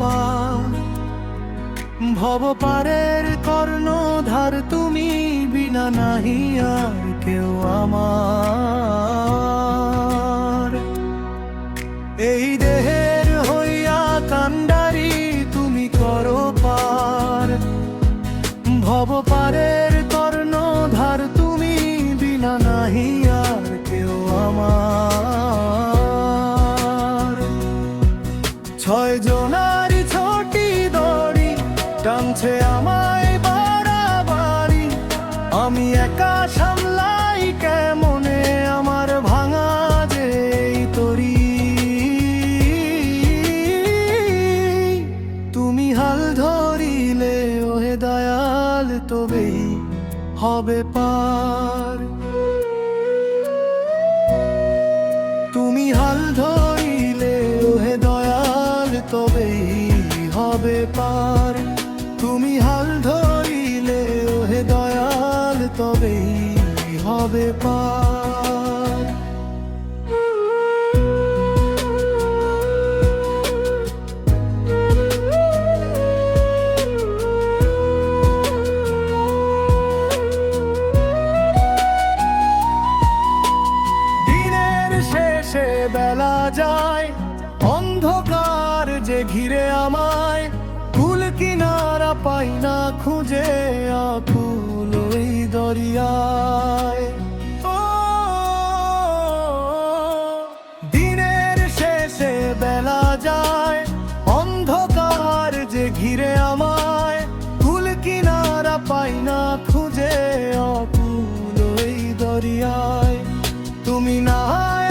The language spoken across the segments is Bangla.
পার। ভব পারের কর্ণধার তুমি, বিনা নাহি আর কেউ আমার। এই দেহের হইয়া কান্ডারি তুমি করো পার। ভব পারের কর্ণধার তুমি, বিনা নাহি আর কেউ আমার। ছয় জনারি ছোটি দড়ি টানছে আমায় বাড়াবাড়ি, আমি একা সামলাই কেমনে আমার ভাঙা যে তরি। তুমি হাল ধরিলে ওহে দয়াল, তবেই হবে পার। তুমি হাল ধরিলে ওহে দয়াল, তবেই হবে পার। তুমি হাল ধরিলে ওহে দয়াল, তবেই হবে পার। দিনের শেষে বেলা যায়, অন্ধকার যে ঘিরে আমায়, কুল কিনারা পাই না খুঁজে আকুল ওই দরিয়ায়। ও দিনের শেষে বেলা যায়, অন্ধকার যে ঘিরে আমায়, কুল কিনারা পাই না খুঁজে আকুল ওই দরিয়ায়। তুমি না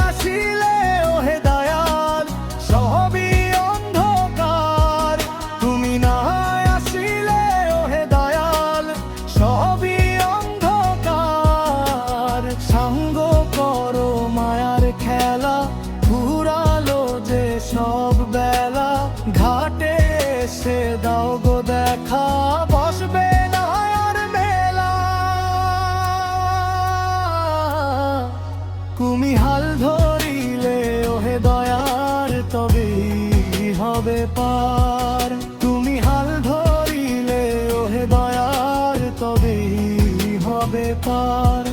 আসিলে ওহে দয়াল, সবই অন্ধকার। তুমি না আসিলে ওহে দয়াল, সবই অন্ধকার। সাঙ্গ করো মায়ার খেলা, ঘুরালো যে সব বেলা। ঘাটে এসে দাও গো দেখা, বসবে না আর মেলা। তুমি হাল ধরিলে ওহে দয়াল, তবেই হবে পার। তুমি হাল ধরিলে ওহে দয়াল, তবেই হবে পার।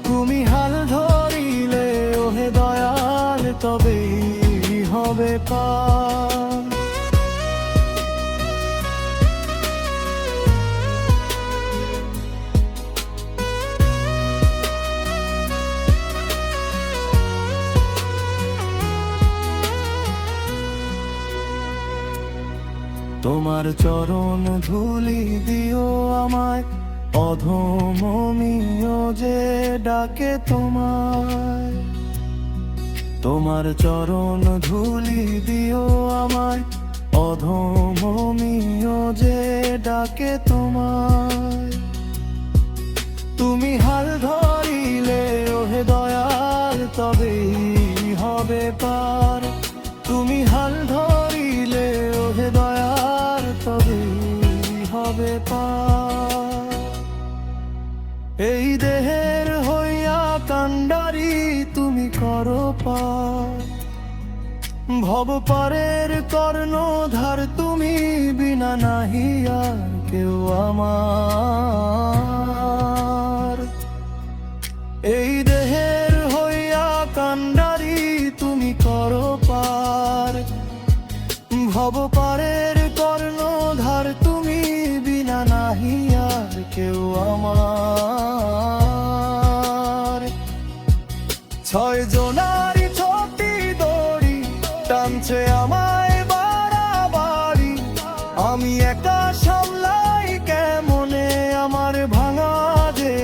তুমি হাল ধরিলে ওহে দয়াল, তবেই হবে পার। তোমার চরণ ধুলি দিও আমায়, অধমমিও যে ডাকে তোমায়। তোমার চরণ ধুলি দিও আমায়, অধমমিও যে ডাকে তোমায়। তুমি হাল ধরিলে ওহে দয়াল, তবেই হবে পার। তুমি হাল ধরিলে ওহে দয়াল, তবেই হবে পার। এই দেহের হইয়া কান্ডারি তুমি করো পার। ভব পারের কর্ণধার তুমি, বিনা নাহি আর কেউ আমার। এই দেহের হইয়া কান্ডারি তুমি করো পার। ভব পারের কর্ণধার তুমি, বিনা নাহি আর কেউ আমার। ছয় জনারি ছোটি দড়ি টানছে আমায় বাড়াবাড়ি, আমি একা সামলাই কেমনে আমার ভাঙা যে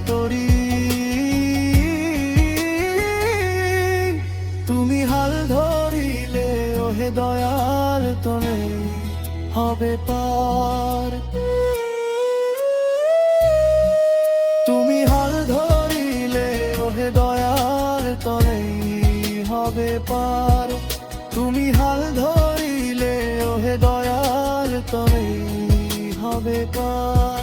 তরি। তুমি হাল ধরিলে ওহে দয়াল, তবেই হবে পার। তুমি হাল ধরিলে ওহে দয়াল, তবেই হবে পার। তুমি হাল ধরিলে ওহে দয়াল, তবেই হবে পার।